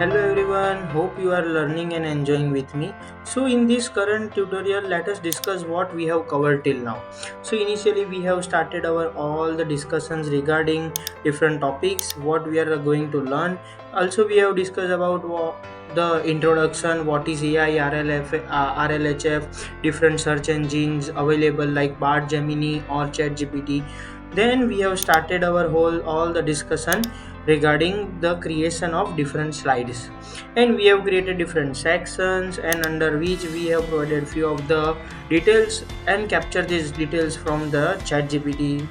Hello everyone, hope you are learning and enjoying with me. So in this current tutorial, let us discuss what we have covered till now. So initially we have started our all the discussions regarding different topics, what we are going to learn. Also we have discussed about the introduction, what is AI, RLHF, different search engines available like Bard, Gemini or ChatGPT. Then we have started our whole all the discussion regarding the creation of different slides, and we have created different sections and under which we have provided few of the details and capture these details from the ChatGPT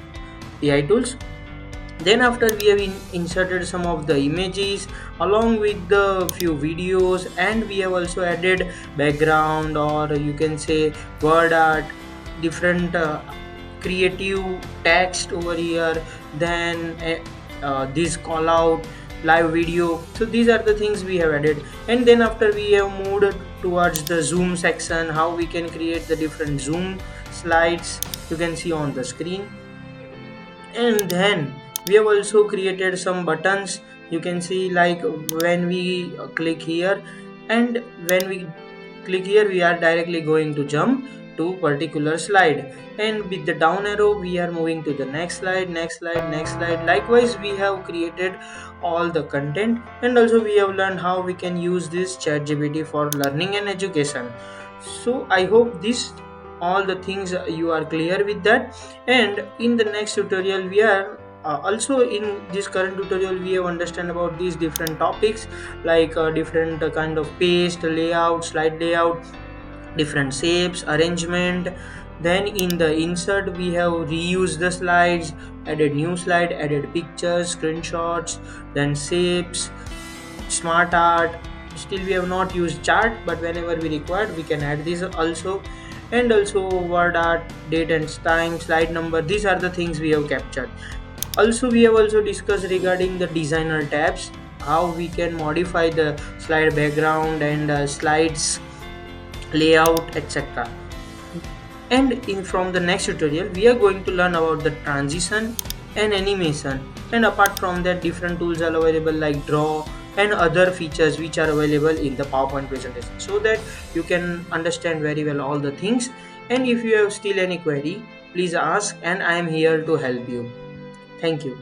AI tools. Then after we have inserted some of the images along with the few videos, and we have also added background, or you can say word art, different creative text over here. Then this call out, live video. So these are the things we have added. And then after we have moved towards the zoom section, how we can create the different zoom slides you can see on the screen. And then we have also created some buttons you can see, like when we click here, and when we click here we are directly going to jump to particular slide, and with the down arrow we are moving to the next slide, next slide, next slide. Likewise we have created all the content, and also we have learned how we can use this ChatGPT for learning and education. So I hope this all the things you are clear with that. And in the next tutorial we are also in this current tutorial we have understand about these different topics, like different kind of paste layout, slide layout, different shapes, arrangement. Then in the insert we have reused the slides, added new slide, added pictures, screenshots, then shapes, smart art. Still we have not used chart, but whenever we required we can add this also. And also word art, date and time, slide number, these are the things we have captured. Also we have also discussed regarding the designer tabs, how we can modify the slide background and slides layout, etc. And in from the next tutorial we are going to learn about the transition and animation, and apart from that different tools are available like draw and other features which are available in the PowerPoint presentation, so that you can understand very well all the things. And if you have still any query, please ask and I am here to help you. Thank you.